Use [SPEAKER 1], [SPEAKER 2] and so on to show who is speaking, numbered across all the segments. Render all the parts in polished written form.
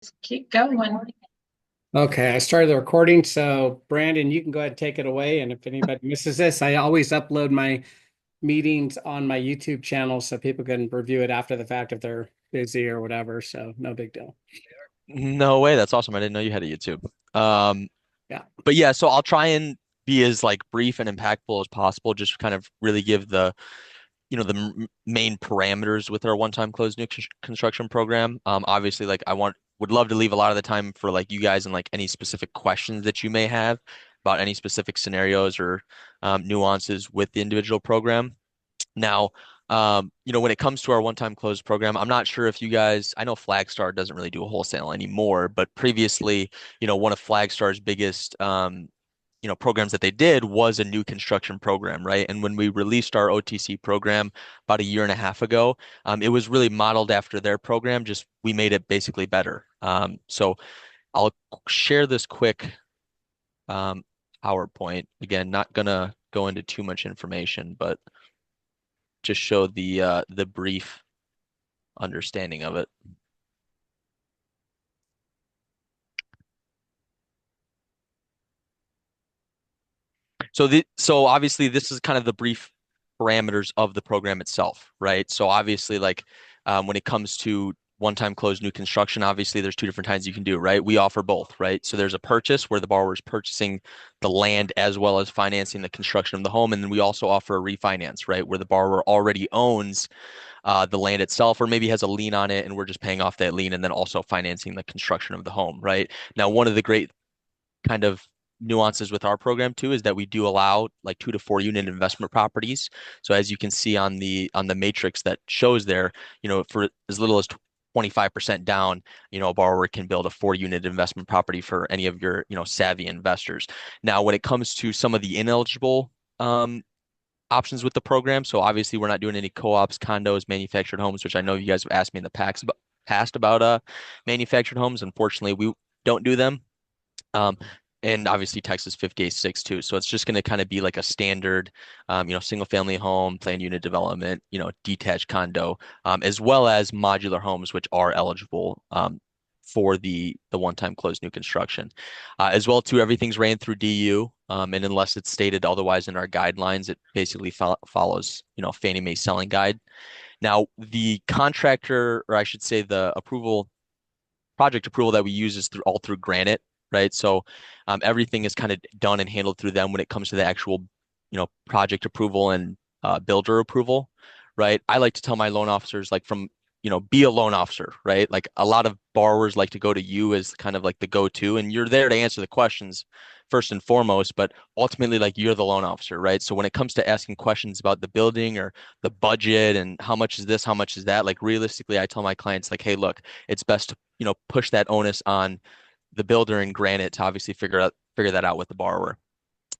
[SPEAKER 1] Let's keep going.
[SPEAKER 2] Okay, I started the recording, so Brandon, you can go ahead and take it away. And if anybody misses this, I always upload my meetings on my YouTube channel so people can review it after the fact if they're busy or whatever. So no big deal.
[SPEAKER 3] No way. That's awesome. I didn't know you had a YouTube. Um,
[SPEAKER 2] Yeah.
[SPEAKER 3] but yeah, so I'll try and be as like brief and impactful as possible, just kind of really give the main parameters with our one-time closed new construction program. Obviously, like would love to leave a lot of the time for like you guys and like any specific questions that you may have about any specific scenarios or nuances with the individual program. Now, when it comes to our one-time close program, I'm not sure if you guys, I know Flagstar doesn't really do a wholesale anymore, but previously, one of Flagstar's biggest, programs that they did was a new construction program, right? And when we released our OTC program about a year and a half ago, it was really modeled after their program, just we made it basically better. So I'll share this quick um, PowerPoint. Again, not gonna go into too much information, but just show the brief understanding of it. So obviously this is kind of the brief parameters of the program itself, right? So obviously like when it comes to one-time closed new construction, obviously there's two different kinds you can do, right? We offer both, right? So there's a purchase where the borrower is purchasing the land as well as financing the construction of the home, and then we also offer a refinance, right, where the borrower already owns the land itself or maybe has a lien on it and we're just paying off that lien and then also financing the construction of the home, right? Now, one of the great kind of nuances with our program too is that we do allow like 2 to 4 unit investment properties. So as you can see on the matrix that shows there, for as little as 25% down, a borrower can build a 4 unit investment property for any of your, savvy investors. Now, when it comes to some of the ineligible options with the program, so obviously we're not doing any co-ops, condos, manufactured homes, which I know you guys have asked me in the past about manufactured homes. Unfortunately, we don't do them. Um, and obviously Texas 58.6 too. So it's just going to kind of be like a standard, single family home, planned unit development, detached condo, as well as modular homes, which are eligible for the one-time closed new construction. As well too, everything's ran through DU, and unless it's stated otherwise in our guidelines, it basically follows, Fannie Mae selling guide. Now, the contractor, or I should say the project approval that we use is through Granite, right? So everything is kind of done and handled through them when it comes to the actual, project approval and builder approval, right? I like to tell my loan officers like be a loan officer, right? Like a lot of borrowers like to go to you as kind of like the go-to, and you're there to answer the questions first and foremost, but ultimately like you're the loan officer, right? So when it comes to asking questions about the building or the budget and how much is this, how much is that, like realistically, I tell my clients like, hey, look, it's best to, push that onus on the builder and Granite to obviously figure that out with the borrower.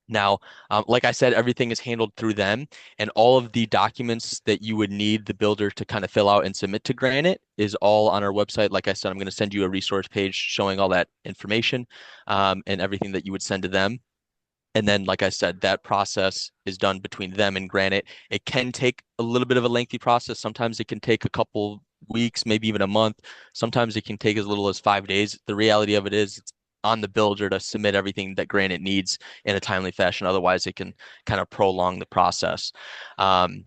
[SPEAKER 3] Now, like I said, everything is handled through them, and all of the documents that you would need the builder to kind of fill out and submit to Granite is all on our website. Like I said, I'm going to send you a resource page showing all that information, and everything that you would send to them. And then, like I said, that process is done between them and Granite. It can take a little bit of a lengthy process. Sometimes it can take a couple weeks, maybe even a month. Sometimes it can take as little as 5 days. The reality of it is it's on the builder to submit everything that Granite needs in a timely fashion. Otherwise, it can kind of prolong the process. Um,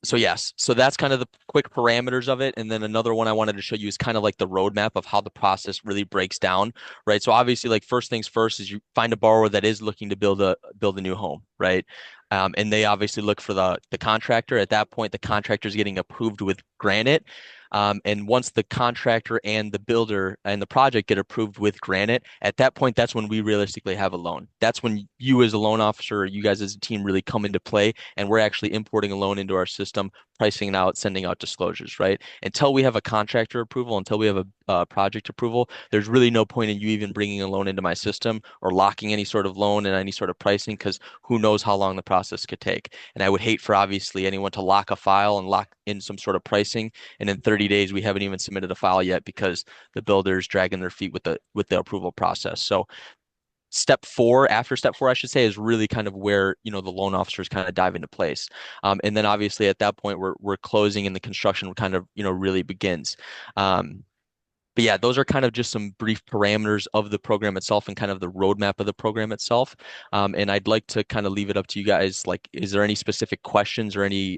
[SPEAKER 3] so yes, so that's kind of the quick parameters of it. And then another one I wanted to show you is kind of like the roadmap of how the process really breaks down, right? So obviously, like first things first is you find a borrower that is looking to build a new home, right? And they obviously look for the contractor. At that point, the contractor is getting approved with Granite. And once the contractor and the builder and the project get approved with Granite, at that point, that's when we realistically have a loan. That's when you as a loan officer, or you guys as a team really come into play, and we're actually importing a loan into our system, pricing it out, sending out disclosures, right? Until we have a contractor approval, until we have a project approval, there's really no point in you even bringing a loan into my system or locking any sort of loan and any sort of pricing because who knows how long the process could take. And I would hate for obviously anyone to lock a file and lock in some sort of pricing, and in 30 days we haven't even submitted a file yet because the builder's dragging their feet with the approval process. So after step four, I should say, is really kind of where, the loan officers kind of dive into place. And then obviously at that point, we're closing and the construction kind of, really begins. Um, but yeah, those are kind of just some brief parameters of the program itself and kind of the roadmap of the program itself. And I'd like to kind of leave it up to you guys. Like, is there any specific questions or any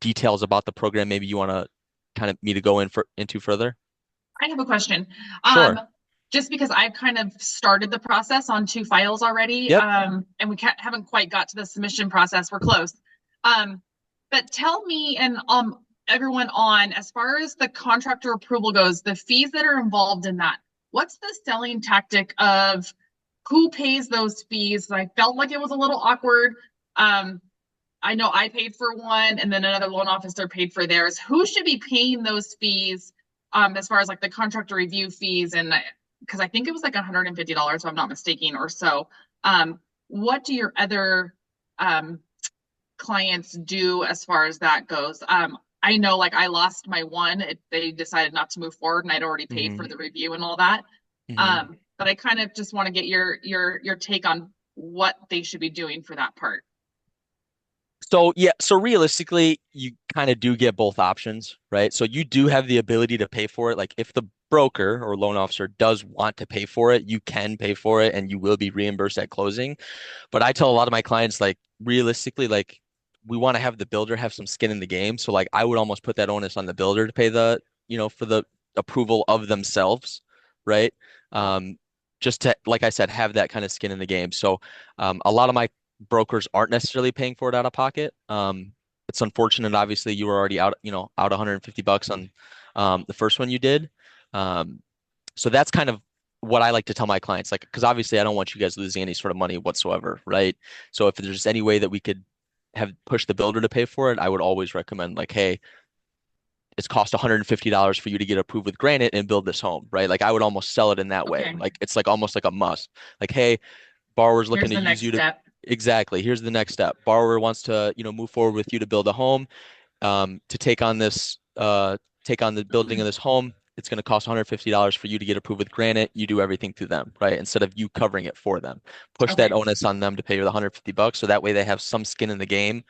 [SPEAKER 3] details about the program maybe you want to kind of me to go into further?
[SPEAKER 1] I have a question.
[SPEAKER 3] Sure.
[SPEAKER 1] Um, just because I've kind of started the process on two files already,
[SPEAKER 3] Yep.
[SPEAKER 1] and we haven't quite got to the submission process. We're close. Um, but tell me and everyone on, as far as the contractor approval goes, the fees that are involved in that. What's the selling tactic of who pays those fees? I felt like it was a little awkward. Um, I know I paid for one, and then another loan officer paid for theirs. Who should be paying those fees, as far as like the contractor review fees? And because I think it was like $150, if I'm not mistaken, or so. What do your other clients do as far as that goes? I know like I lost my one. They decided not to move forward, and I'd already paid for
[SPEAKER 3] Hmm.
[SPEAKER 1] the review and all that.
[SPEAKER 3] Hmm.
[SPEAKER 1] But I kind of just want to get your take on what they should be doing for that part.
[SPEAKER 3] So yeah, so realistically, you kind of do get both options, right? So you do have the ability to pay for it. Like if the broker or loan officer does want to pay for it, you can pay for it and you will be reimbursed at closing. But I tell a lot of my clients, like realistically, like we want to have the builder have some skin in the game. So like I would almost put that onus on the builder to pay for the approval of themselves, right? Um, just to, like I said, have that kind of skin in the game. So a lot of my brokers aren't necessarily paying for it out of pocket. It's unfortunate, obviously, you were already out $150 on the first one you did. Um, so that's kind of what I like to tell my clients, like, because obviously I don't want you guys losing any sort of money whatsoever, right? So if there's any way that we could have push the builder to pay for it, I would always recommend like, hey, it's cost $150 for you to get approved with Granite and build this home, right? Like I would almost sell it in that way.
[SPEAKER 1] Okay,
[SPEAKER 3] Like it's like almost like a must. Like, hey, borrower's looking
[SPEAKER 1] here's
[SPEAKER 3] to
[SPEAKER 1] the
[SPEAKER 3] use
[SPEAKER 1] next
[SPEAKER 3] you to
[SPEAKER 1] step.
[SPEAKER 3] exactly. Here's the next step. Borrower wants to, move forward with you to build a home, to take on the building of this home. It's going to cost $150 for you to get approved with Granite. You do everything through them, right? Instead of you covering it for them. Push that
[SPEAKER 1] Okay.
[SPEAKER 3] onus on them to pay you the $150 so that way they have some skin in the game.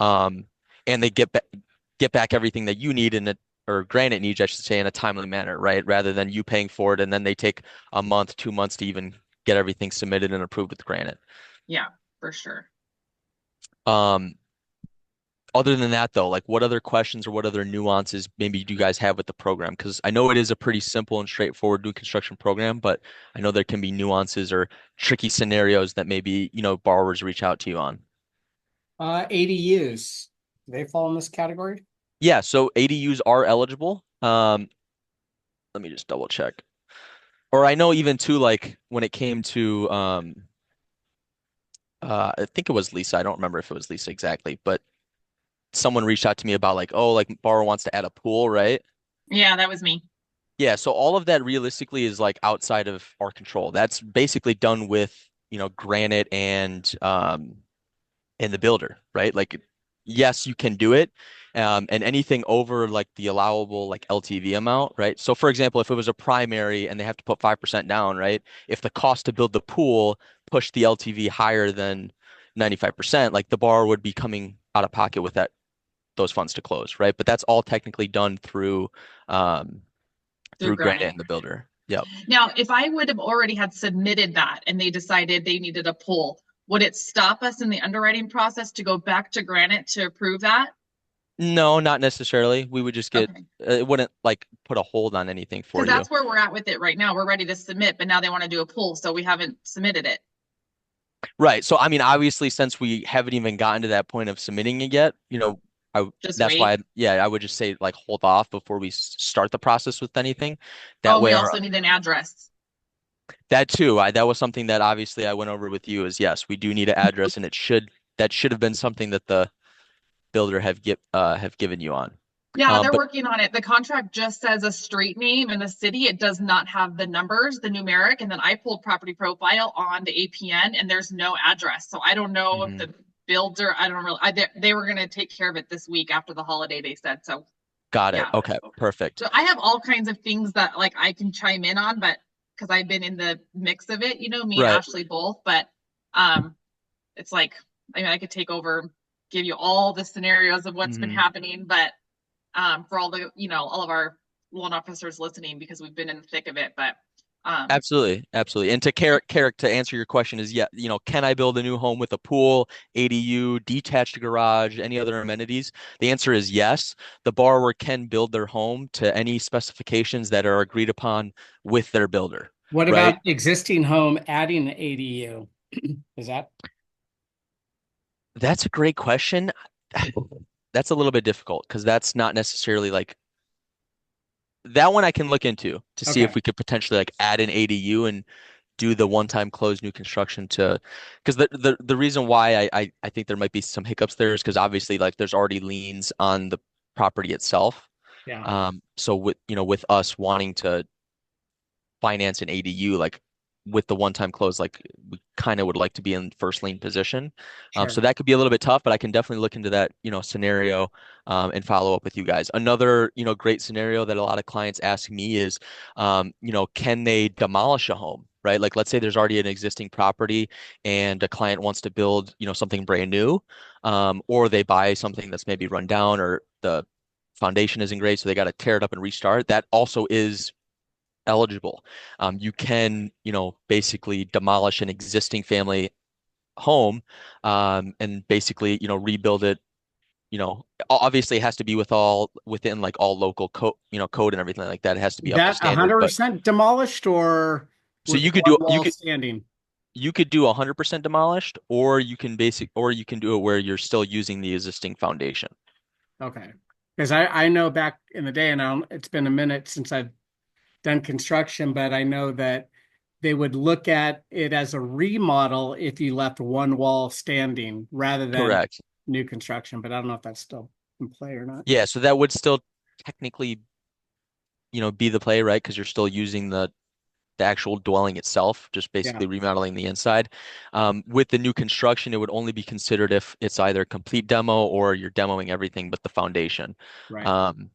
[SPEAKER 3] Um, and they get back everything that you need or Granite needs, I should say, in a timely manner, right? Rather than you paying for it and then they take a month, 2 months to even get everything submitted and approved with Granite.
[SPEAKER 1] Yeah, for sure.
[SPEAKER 3] Um, Other than that, though, like what other questions or what other nuances maybe do you guys have with the program? Because I know it is a pretty simple and straightforward new construction program, but I know there can be nuances or tricky scenarios that maybe, borrowers reach out to you on.
[SPEAKER 2] ADUs, do they fall in this category?
[SPEAKER 3] Yeah, so ADUs are eligible. Let me just double check. Or I know even too, like when it came to I think it was Lisa. I don't remember if it was Lisa exactly, but someone reached out to me about like, oh, like borrower wants to add a pool, right?
[SPEAKER 1] Yeah, that was me.
[SPEAKER 3] Yeah, so all of that realistically is like outside of our control. That's basically done with, Granite and the builder, right? Like, yes, you can do it. And anything over like the allowable like LTV amount, right? So for example, if it was a primary and they have to put 5% down, right? If the cost to build the pool pushed the LTV higher than 95%, like the borrower would be coming out of pocket with those funds to close, right? But that's all technically done um
[SPEAKER 1] Through
[SPEAKER 3] through Granite
[SPEAKER 1] Granite.
[SPEAKER 3] and the builder. Yep.
[SPEAKER 1] Now, if I would have already had submitted that and they decided they needed a pull, would it stop us in the underwriting process to go back to Granite to approve that?
[SPEAKER 3] No, not necessarily. We would just
[SPEAKER 1] Okay.
[SPEAKER 3] it wouldn't like put a hold on anything for
[SPEAKER 1] Because
[SPEAKER 3] you.
[SPEAKER 1] that's where we're at with it right now. We're ready to submit, but now they want to do a pull, so we haven't submitted it.
[SPEAKER 3] Right. So I mean, obviously, since we haven't even gotten to that point of submitting it yet,
[SPEAKER 1] Just
[SPEAKER 3] that's why,
[SPEAKER 1] wait.
[SPEAKER 3] yeah, I would just say like hold off before we start the process with anything.
[SPEAKER 1] Oh,
[SPEAKER 3] That
[SPEAKER 1] and we
[SPEAKER 3] way,
[SPEAKER 1] also need an address.
[SPEAKER 3] that too, that was something that obviously I went over with you is yes, we do need an address, and that should have been something that the builder have given you on.
[SPEAKER 1] Yeah, they're
[SPEAKER 3] But
[SPEAKER 1] working on it. The contract just says a street name in the city. It does not have the numbers, the numeric. And then I pulled property profile on the APN and there's no address. So I don't know if
[SPEAKER 3] mhm,
[SPEAKER 1] the builder, I don't really, they were going to take care of it this week after the holiday, they said. So
[SPEAKER 3] got it.
[SPEAKER 1] yeah.
[SPEAKER 3] Okay, perfect.
[SPEAKER 1] So I have all kinds of things that like I can chime in on, but because I've been in the mix of it, me and
[SPEAKER 3] Right.
[SPEAKER 1] Ashley both, but um, it's like, I mean, I could take over, give you all the scenarios of what's been
[SPEAKER 3] Hmm.
[SPEAKER 1] happening, but for all the all of our loan officers listening because we've been in the thick of it, but
[SPEAKER 3] Absolutely, absolutely. And to Carrick, to answer your question is, yeah, can I build a new home with a pool, ADU, detached garage, any other amenities? The answer is yes. The borrower can build their home to any specifications that are agreed upon with their builder,
[SPEAKER 2] What
[SPEAKER 3] right?
[SPEAKER 2] about existing home adding an ADU? Is that
[SPEAKER 3] That's a great question. That's a little bit difficult because that's not necessarily like that one I can look into to see if
[SPEAKER 2] okay?
[SPEAKER 3] we could potentially like add an ADU and do the one-time close new construction to because the reason why I think there might be some hiccups there is because obviously like there's already liens on the property itself.
[SPEAKER 2] Yeah,
[SPEAKER 3] So with us wanting to finance an ADU, like with the one-time close, like we kind of would like to be in first lien position. So
[SPEAKER 2] sure.
[SPEAKER 3] that could be a little bit tough, but I can definitely look into that, scenario, and follow up with you guys. Another, great scenario that a lot of clients ask me is, can they demolish a home, right? Like let's say there's already an existing property and a client wants to build, something brand new, or they buy something that's maybe run down or the foundation isn't great, so they got to tear it up and restart. That also is eligible. You can, basically demolish an existing family home, and basically, rebuild it. Obviously it has to be within like all local code and everything like that. It has to be up to
[SPEAKER 2] That
[SPEAKER 3] standard. But
[SPEAKER 2] 100% demolished or
[SPEAKER 3] so
[SPEAKER 2] with
[SPEAKER 3] you could
[SPEAKER 2] one
[SPEAKER 3] do
[SPEAKER 2] wall standing?
[SPEAKER 3] you could do 100% demolished, or you can do it where you're still using the existing foundation.
[SPEAKER 2] Okay. Because I know back in the day, and it's been a minute since I've done construction, but I know that they would look at it as a remodel if you left one wall standing rather than
[SPEAKER 3] Correct.
[SPEAKER 2] new construction. But I don't know if that's still in play or not.
[SPEAKER 3] Yeah, so that would still technically, be the play, right? Because you're still using the actual dwelling itself, just
[SPEAKER 2] Yeah,
[SPEAKER 3] basically remodeling the inside. With the new construction, it would only be considered if it's either complete demo or you're demoing everything but the foundation.
[SPEAKER 2] right.
[SPEAKER 3] Um,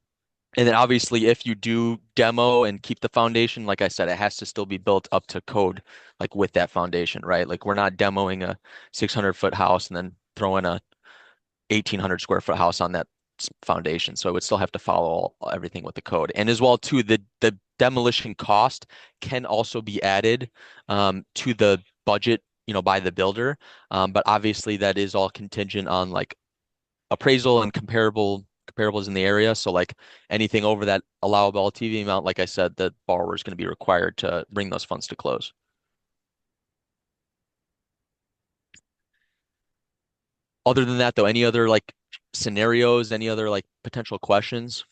[SPEAKER 3] and then obviously, if you do demo and keep the foundation, like I said, it has to still be built up to code, like with that foundation, right? Like we're not demoing a 600-foot house and then throwing a 1,800 square foot house on that foundation. So it would still have to follow everything with the code. And as well too, the demolition cost can also be added, to the budget, by the builder. But obviously that is all contingent on like appraisal and comparables in the area. So like anything over that allowable LTV amount, like I said, the borrower is going to be required to bring those funds to close. Other than that, though, any other like scenarios, any other like potential questions?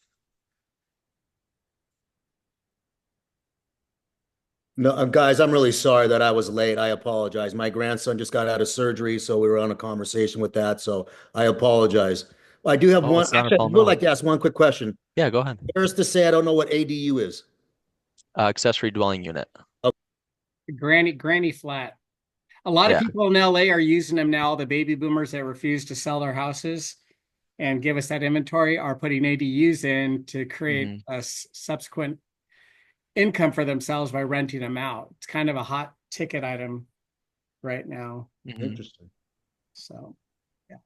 [SPEAKER 4] No, guys, I'm really sorry that I was late. I apologize. My grandson just got out of surgery, so we were on a conversation with that. So I apologize. I do have
[SPEAKER 3] Oh,
[SPEAKER 4] one.
[SPEAKER 3] it's not a
[SPEAKER 4] Actually, I
[SPEAKER 3] problem at
[SPEAKER 4] would
[SPEAKER 3] all.
[SPEAKER 4] like to ask one quick question.
[SPEAKER 3] Yeah, go ahead.
[SPEAKER 4] First, to say I don't know what ADU is.
[SPEAKER 3] Accessory dwelling unit.
[SPEAKER 4] Oh,
[SPEAKER 2] Granny flat. A lot of
[SPEAKER 3] Yeah.
[SPEAKER 2] people in LA are using them now. The baby boomers that refuse to sell their houses and give us that inventory are putting ADUs in to create
[SPEAKER 3] Hmm.
[SPEAKER 2] a subsequent income for themselves by renting them out. It's kind of a hot ticket item right now.
[SPEAKER 3] Hmm.
[SPEAKER 4] interesting.
[SPEAKER 2] So, yeah.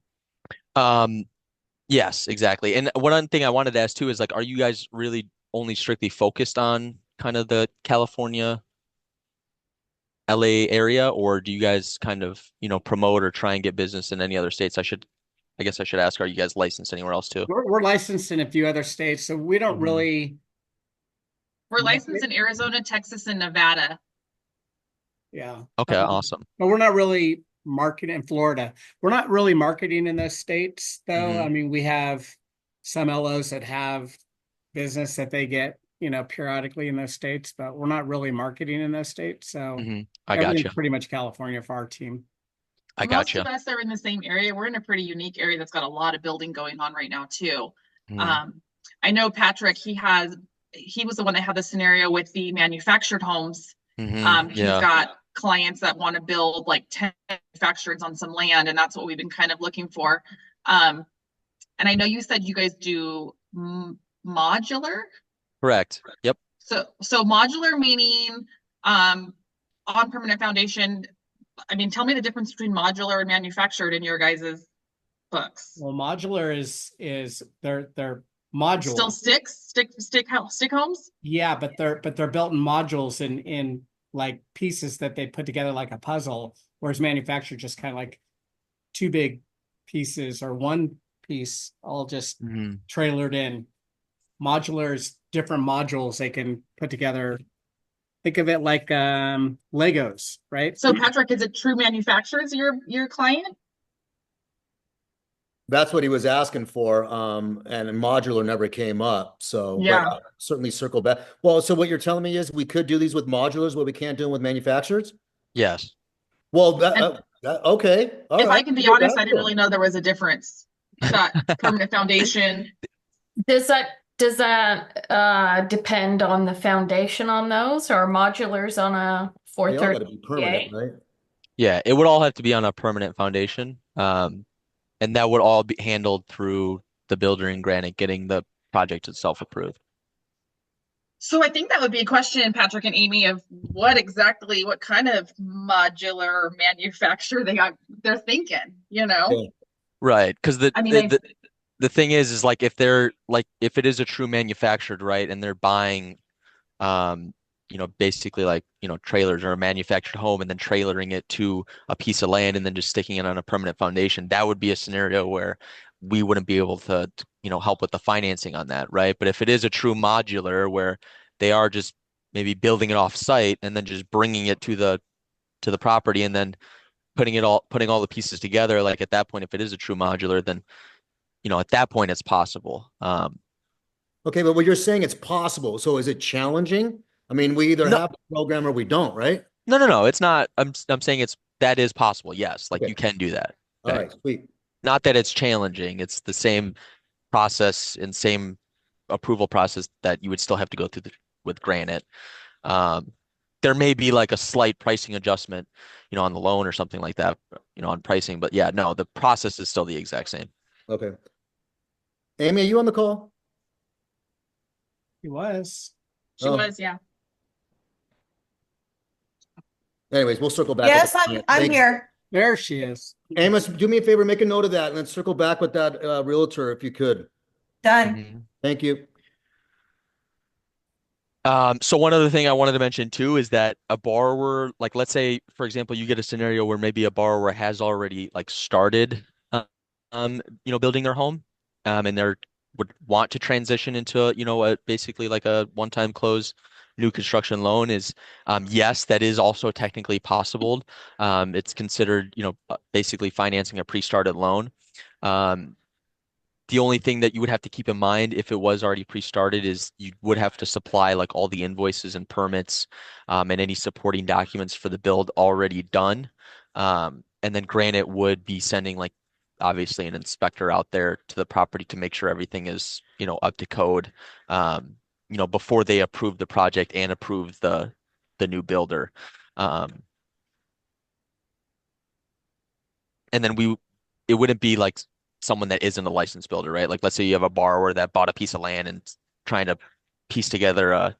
[SPEAKER 3] Um, yes, exactly. And one thing I wanted to ask too is like, are you guys really only strictly focused on kind of the California, LA area, or do you guys kind of, promote or try and get business in any other states? I guess I should ask, are you guys licensed anywhere else too?
[SPEAKER 2] We're licensed in a few other states, so we don't
[SPEAKER 3] Hmm.
[SPEAKER 2] really,
[SPEAKER 1] we're licensed in Arizona, Texas, and Nevada.
[SPEAKER 2] yeah.
[SPEAKER 3] Okay, awesome.
[SPEAKER 2] But we're not really marketing in Florida. We're not really marketing in those states, though.
[SPEAKER 3] Hmm.
[SPEAKER 2] I mean, we have some LOs that have business that they get, periodically in those states, but we're not really marketing in those states. So
[SPEAKER 3] Hmm. I got you.
[SPEAKER 2] everything's pretty much California for our team.
[SPEAKER 3] I got
[SPEAKER 1] Most
[SPEAKER 3] you.
[SPEAKER 1] of us are in the same area. We're in a pretty unique area that's got a lot of building going on right now too.
[SPEAKER 3] Hmm.
[SPEAKER 1] Um, I know Patrick, he was the one that had the scenario with the manufactured homes.
[SPEAKER 3] Hmm.
[SPEAKER 1] He's
[SPEAKER 3] Yeah.
[SPEAKER 1] got clients that want to build like 10 manufactureds on some land, and that's what we've been kind of looking for. And I know you said you guys do modular.
[SPEAKER 3] Correct. Yep.
[SPEAKER 1] So modular meaning on permanent foundation. I mean, tell me the difference between modular and manufactured in your guys's books.
[SPEAKER 2] Well, modular is they're module.
[SPEAKER 1] Stick homes?
[SPEAKER 2] Yeah, but they're built in modules in like pieces that they put together like a puzzle, whereas manufactured just kind of like two big pieces or one piece all just
[SPEAKER 3] Mhm.
[SPEAKER 2] trailered in. Modulars, different modules they can put together. Think of it like Legos, right?
[SPEAKER 1] So Patrick, is it True Manufacturers your client?
[SPEAKER 4] That's what he was asking for. And modular never came up. So, but
[SPEAKER 1] Yeah.
[SPEAKER 4] I'll certainly circle back. Well, so what you're telling me is we could do these with modulars, but we can't do them with manufacturers?
[SPEAKER 3] Yes.
[SPEAKER 4] Well,
[SPEAKER 1] And
[SPEAKER 4] okay. All
[SPEAKER 1] if
[SPEAKER 4] right.
[SPEAKER 1] I can be
[SPEAKER 4] Get
[SPEAKER 1] honest,
[SPEAKER 4] back
[SPEAKER 1] I
[SPEAKER 4] to
[SPEAKER 1] didn't
[SPEAKER 4] him.
[SPEAKER 1] really know there was a difference. That permanent foundation.
[SPEAKER 5] Does that depend on the foundation on those or modulars on a
[SPEAKER 4] They all got to be
[SPEAKER 5] 438?
[SPEAKER 4] permanent, right?
[SPEAKER 3] Yeah, it would all have to be on a permanent foundation. And that would all be handled through the builder in Granite getting the project itself approved.
[SPEAKER 1] So I think that would be a question, Patrick and Amy, of what kind of modular manufacturer they're thinking,
[SPEAKER 4] Yeah.
[SPEAKER 3] Right. Because
[SPEAKER 1] I mean,
[SPEAKER 3] the thing is like if they're like if it is a true manufactured, right, and they're buying basically like, trailers or a manufactured home and then trailering it to a piece of land and then just sticking it on a permanent foundation, that would be a scenario where we wouldn't be able to, help with the financing on that, right? But if it is a true modular where they are just maybe building it off site and then just bringing it to the property and then putting all the pieces together, like at that point, if it is a true modular, then, at that point it's possible.
[SPEAKER 4] Okay, but what you're saying, it's possible. So is it challenging? I mean, we either
[SPEAKER 3] No,
[SPEAKER 4] have the program or we don't, right?
[SPEAKER 3] no, it's not. I'm saying that is possible. Yes, like
[SPEAKER 4] Okay.
[SPEAKER 3] you can do that.
[SPEAKER 4] All
[SPEAKER 3] Okay.
[SPEAKER 4] right, sweet.
[SPEAKER 3] Not that it's challenging. It's the same process and same approval process that you would still have to go through with Granite. Um, there may be like a slight pricing adjustment, on the loan or something like that, on pricing. But yeah, no, the process is still the exact same.
[SPEAKER 4] Okay. Amy, are you on the call?
[SPEAKER 2] He was.
[SPEAKER 1] she
[SPEAKER 4] Oh.
[SPEAKER 1] was, yeah.
[SPEAKER 4] Anyways, we'll circle back.
[SPEAKER 6] Yes,
[SPEAKER 4] with that.
[SPEAKER 6] I'm
[SPEAKER 4] Thank-
[SPEAKER 6] here.
[SPEAKER 2] There she is.
[SPEAKER 4] Amos, do me a favor, make a note of that and then circle back with that realtor if you could.
[SPEAKER 6] Done.
[SPEAKER 3] Mhm.
[SPEAKER 4] Thank you.
[SPEAKER 3] So one other thing I wanted to mention too is that a borrower, like let's say, for example, you get a scenario where maybe a borrower has already like started, building their home, and would want to transition into, basically like a one-time close new construction loan is, yes, that is also technically possible. It's considered, basically financing a pre-started loan. The only thing that you would have to keep in mind if it was already pre-started is you would have to supply like all the invoices and permits, and any supporting documents for the build already done. And then Granite would be sending like obviously an inspector out there to the property to make sure everything is, up to code, before they approve the project and approve the new builder. And then it wouldn't be like someone that isn't a licensed builder, right? Like let's say you have a borrower that bought a piece of land and trying to piece together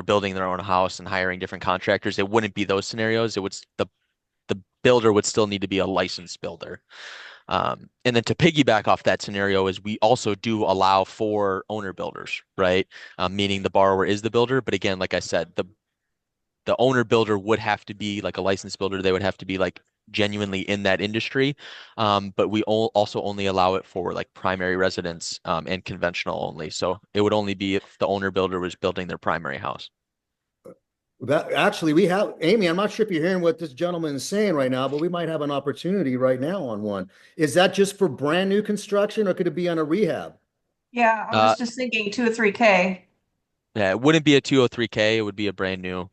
[SPEAKER 3] building their own house and hiring different contractors. It wouldn't be those scenarios. The builder would still need to be a licensed builder. And then to piggyback off that scenario is we also do allow for owner builders, right? Meaning the borrower is the builder, but again, like I said, the owner builder would have to be like a licensed builder. They would have to be like genuinely in that industry. But we also only allow it for like primary residence, and conventional only. So it would only be if the owner builder was building their primary house.
[SPEAKER 4] That actually, we have Amy. I'm not sure if you're hearing what this gentleman is saying right now, but we might have an opportunity right now on one. Is that just for brand new construction, or could it be on a rehab?
[SPEAKER 6] Yeah, I was just thinking 2 or 3K.
[SPEAKER 3] Yeah, it wouldn't be a 203K. It would be a brand new.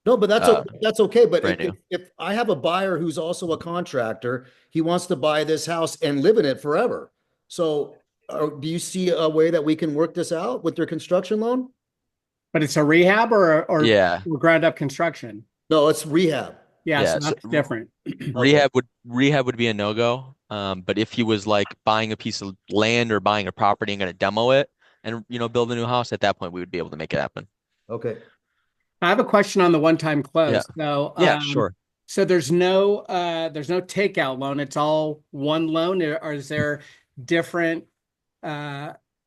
[SPEAKER 4] No, but that's okay. But
[SPEAKER 3] brand
[SPEAKER 4] if I have a buyer who's also a contractor, he wants to buy this house and live in it forever. So, do you see a way that we can work this out with their construction loan?
[SPEAKER 2] But it's a rehab or
[SPEAKER 3] Yeah.
[SPEAKER 2] ground up construction.
[SPEAKER 4] No, it's rehab.
[SPEAKER 2] Yeah,
[SPEAKER 3] Yeah,
[SPEAKER 2] so that's different.
[SPEAKER 3] Rehab would be a no-go. But if he was like buying a piece of land or buying a property and going to demo it and build a new house, at that point we would be able to make it happen.
[SPEAKER 4] Okay.
[SPEAKER 2] I have a question on the one-time close.
[SPEAKER 3] Yeah.
[SPEAKER 2] So,
[SPEAKER 3] Yeah, sure.
[SPEAKER 2] So there's no takeout loan. It's all one loan, or is there different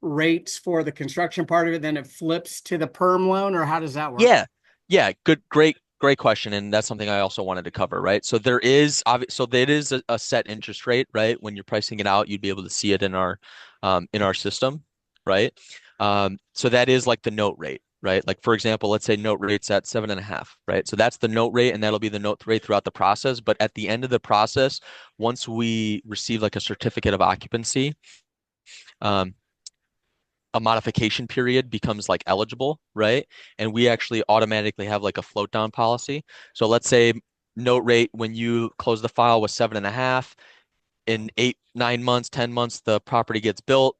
[SPEAKER 2] rates for the construction part of it, then it flips to the perm loan, or how does that work?
[SPEAKER 3] Yeah, great question, and that's something I also wanted to cover, right? So there is a set interest rate, right? When you're pricing it out, you'd be able to see it in our system, right? So that is like the note rate, right? Like for example, let's say note rate's at 7.5, right? So that's the note rate, and that'll be the note rate throughout the process. But at the end of the process, once we receive like a certificate of occupancy, um, a modification period becomes like eligible, right? And we actually automatically have like a float down policy. So let's say note rate when you close the file was 7.5. In 8, 9 months, 10 months, the property gets built,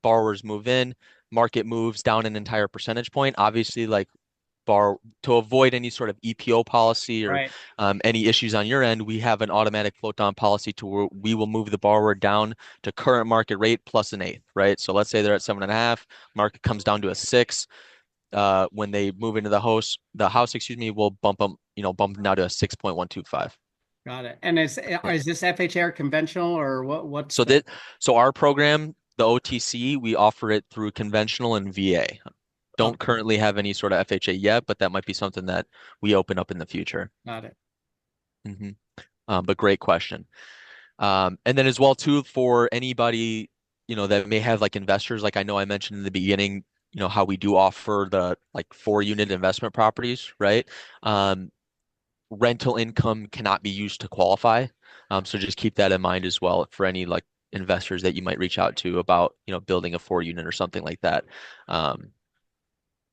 [SPEAKER 3] borrowers move in, market moves down an entire percentage point. Obviously, like to avoid any sort of EPO policy or
[SPEAKER 2] Right.
[SPEAKER 3] any issues on your end, we have an automatic float down policy to where we will move the borrower down to current market rate plus an eighth, right? So let's say they're at 7.5, market comes down to a 6. When they move into the house, we'll bump them down to a 6.125.
[SPEAKER 2] Got it. And is this FHA or conventional, or what's
[SPEAKER 3] So our program, the OTC, we offer it through conventional and VA. Don't currently have any sort of FHA yet, but that might be something that we open up in the future.
[SPEAKER 2] Got it.
[SPEAKER 3] But great question. And then as well too, for anybody, that may have like investors, like I know I mentioned in the beginning, how we do offer the like 4-unit investment properties, right? Rental income cannot be used to qualify. So just keep that in mind as well for any like investors that you might reach out to about, building a 4-unit or something like that.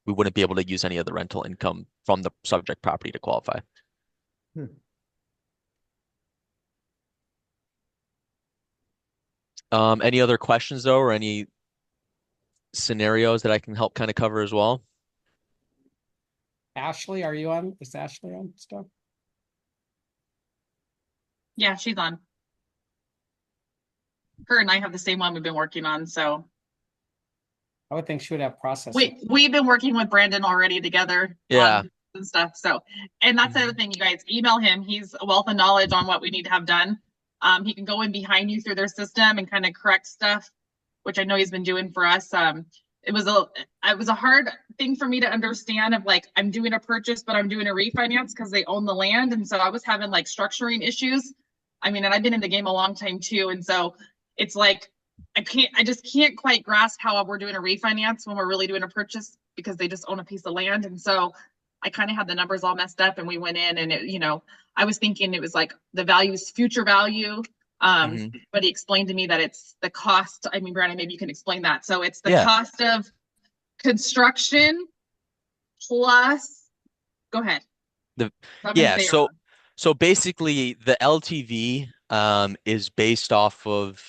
[SPEAKER 3] We wouldn't be able to use any of the rental income from the subject property to qualify. Any other questions though, or any scenarios that I can help kind of cover as well?
[SPEAKER 2] Ashley, are you on? Is Ashley on still?
[SPEAKER 1] Yeah, she's on. Her and I have the same one we've been working on, so.
[SPEAKER 2] I would think she would have processed.
[SPEAKER 1] We've been working with Brandon already together.
[SPEAKER 3] Yeah.
[SPEAKER 1] And stuff. So, and that's the other thing, you guys email him. He's a wealth of knowledge on what we need to have done. He can go in behind you through their system and kind of correct stuff, which I know he's been doing for us. It was a hard thing for me to understand of like, I'm doing a purchase, but I'm doing a refinance because they own the land. And so I was having like structuring issues. I mean, and I've been in the game a long time too. And so it's like, I just can't quite grasp how we're doing a refinance when we're really doing a purchase because they just own a piece of land. And so I kind of had the numbers all messed up and we went in and it, I was thinking it was like the value is future value. But he explained to me that it's the cost. I mean, Brandon, maybe you can explain that. So it's the cost of construction plus, go ahead.
[SPEAKER 3] So basically the LTV is based off of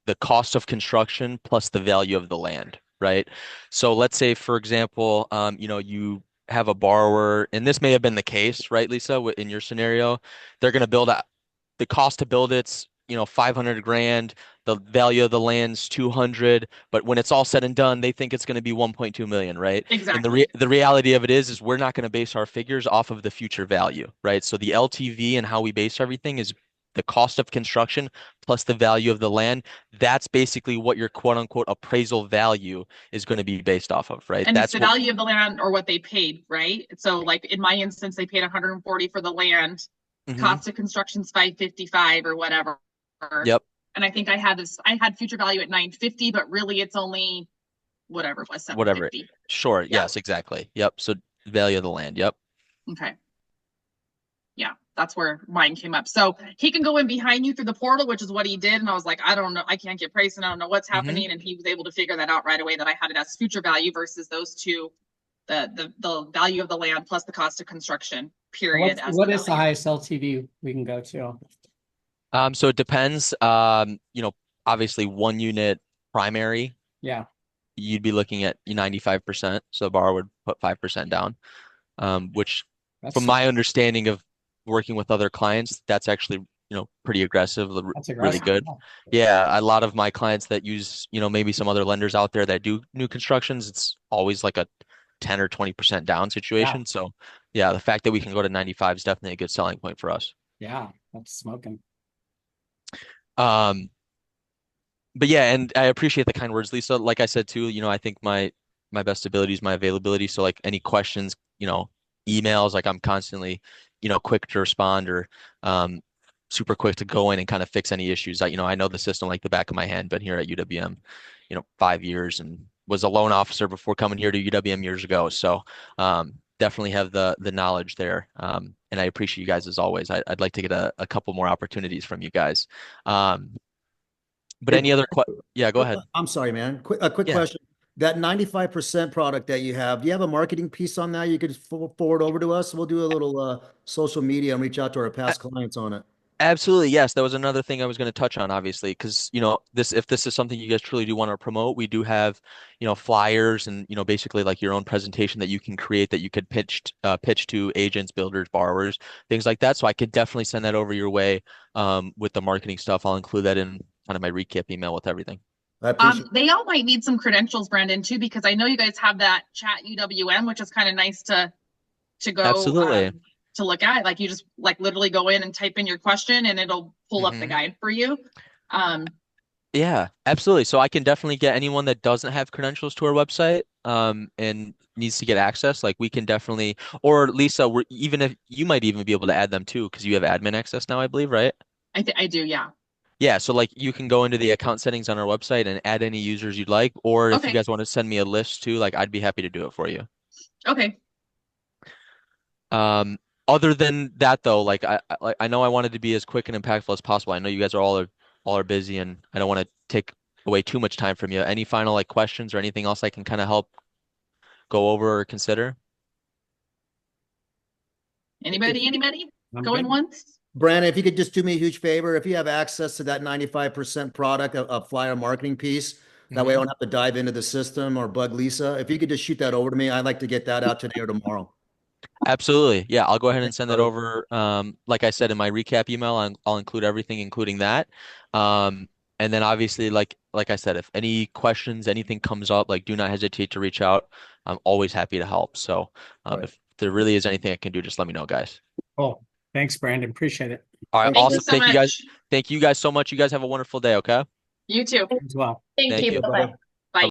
[SPEAKER 3] the cost of construction plus the value of the land, right? So let's say, for example, you have a borrower, and this may have been the case, right, Lisa, in your scenario, they're going to build the cost to build it's, $500,000, the value of the land's 200, but when it's all said and done, they think it's going to be 1.2 million, right?
[SPEAKER 1] Exactly.
[SPEAKER 3] And the reality of it is we're not going to base our figures off of the future value, right? So the LTV and how we base everything is the cost of construction plus the value of the land. That's basically what your quote unquote appraisal value is going to be based off of, right?
[SPEAKER 1] And
[SPEAKER 3] That's
[SPEAKER 1] it's the value of the land or what they paid, right? So like in my instance, they paid 140 for the land. Cost of construction's 555 or whatever.
[SPEAKER 3] Yep.
[SPEAKER 1] And I think I had future value at 950, but really it's only whatever it was, 750.
[SPEAKER 3] Whatever. Sure. Yeah. Yes, exactly. Yep. So value of the land. Yep.
[SPEAKER 1] Okay. Yeah, that's where mine came up. So he can go in behind you through the portal, which is what he did. And I was like, I don't know. I can't get pricing. I don't know what's happening. And he was able to figure that out right away, that I had it as future value versus those two, the value of the land plus the cost of construction, period.
[SPEAKER 2] What is the highest LTV we can go to?
[SPEAKER 3] So it depends. Obviously 1-unit primary.
[SPEAKER 2] Yeah.
[SPEAKER 3] You'd be looking at 95%. So the borrower would put 5% down, which from my understanding of working with other clients, that's actually, pretty aggressive, really good. Yeah. A lot of my clients that use, maybe some other lenders out there that do new constructions, it's always like a 10 or 20% down situation. Yeah. So yeah, the fact that we can go to 95 is definitely a good selling point for us.
[SPEAKER 2] Yeah. That's smoking.
[SPEAKER 3] but yeah, and I appreciate the kind words, Lisa. Like I said too, I think my best ability is my availability. So like any questions, emails, like I'm constantly, quick to respond or super quick to go in and kind of fix any issues. I know the system like the back of my hand. Been here at UWM, 5 years and was a loan officer before coming here to UWM years ago. So definitely have the knowledge there. And I appreciate you guys as always. I'd like to get a couple more opportunities from you guys. But
[SPEAKER 4] Hey,
[SPEAKER 3] any other yeah, go ahead.
[SPEAKER 4] I'm sorry, man. A quick
[SPEAKER 3] Yeah.
[SPEAKER 4] question. That 95% product that you have, do you have a marketing piece on that you could forward over to us? We'll do a little social media and reach out to our past clients on it.
[SPEAKER 3] Absolutely, yes. That was another thing I was going to touch on, obviously, because if this is something you guys truly do want to promote, we do have, flyers and basically like your own presentation that you can create that you could pitch to agents, builders, borrowers, things like that. So I could definitely send that over your way with the marketing stuff. I'll include that in kind of my recap email with everything.
[SPEAKER 4] I appreciate
[SPEAKER 1] They all might need some credentials, Brandon, too, because I know you guys have that chat UWM, which is kind of nice to go
[SPEAKER 3] Absolutely.
[SPEAKER 1] to look at. Like you just like literally go in and type in your question and it'll pull up the guide for you.
[SPEAKER 3] Yeah, absolutely. So I can definitely get anyone that doesn't have credentials to our website and needs to get access. Like we can definitely, or Lisa, even if you might even be able to add them too, because you have admin access now, I believe, right?
[SPEAKER 1] I do, yeah.
[SPEAKER 3] Yeah, so like you can go into the account settings on our website and add any users you'd like, or if you
[SPEAKER 1] Okay.
[SPEAKER 3] guys want to send me a list too, like I'd be happy to do it for you.
[SPEAKER 1] Okay.
[SPEAKER 3] Other than that though, like I know I wanted to be as quick and impactful as possible. I know you guys are all are busy and I don't want to take away too much time from you. Any final like questions or anything else I can kind of help go over or consider?
[SPEAKER 1] Anybody?
[SPEAKER 2] I'm
[SPEAKER 1] Going
[SPEAKER 2] good.
[SPEAKER 1] once?
[SPEAKER 4] Brandon, if you could just do me a huge favor, if you have access to that 95% product, a flyer marketing piece, that way I don't have to dive into the system or bug Lisa. If you could just shoot that over to me, I'd like to get that out today or tomorrow.
[SPEAKER 3] Absolutely. Yeah, I'll go ahead and
[SPEAKER 4] Thanks,
[SPEAKER 3] send that
[SPEAKER 4] brother.
[SPEAKER 3] over. Like I said in my recap email, I'll include everything, including that. And then obviously, like I said, if any questions, anything comes up, like do not hesitate to reach out. I'm always happy to help. So
[SPEAKER 4] Right.
[SPEAKER 3] if there really is anything I can do, just let me know, guys.
[SPEAKER 2] Cool. Thanks, Brandon. Appreciate it
[SPEAKER 3] All right,
[SPEAKER 4] Thanks,
[SPEAKER 1] Thank you
[SPEAKER 3] awesome.
[SPEAKER 1] so
[SPEAKER 3] Thank you guys.
[SPEAKER 1] much.
[SPEAKER 3] Thank you guys so much. You guys have a wonderful day, okay?
[SPEAKER 1] You too.
[SPEAKER 2] as well.
[SPEAKER 5] Thank
[SPEAKER 3] Thank
[SPEAKER 5] you.
[SPEAKER 3] you.
[SPEAKER 5] Bye-bye.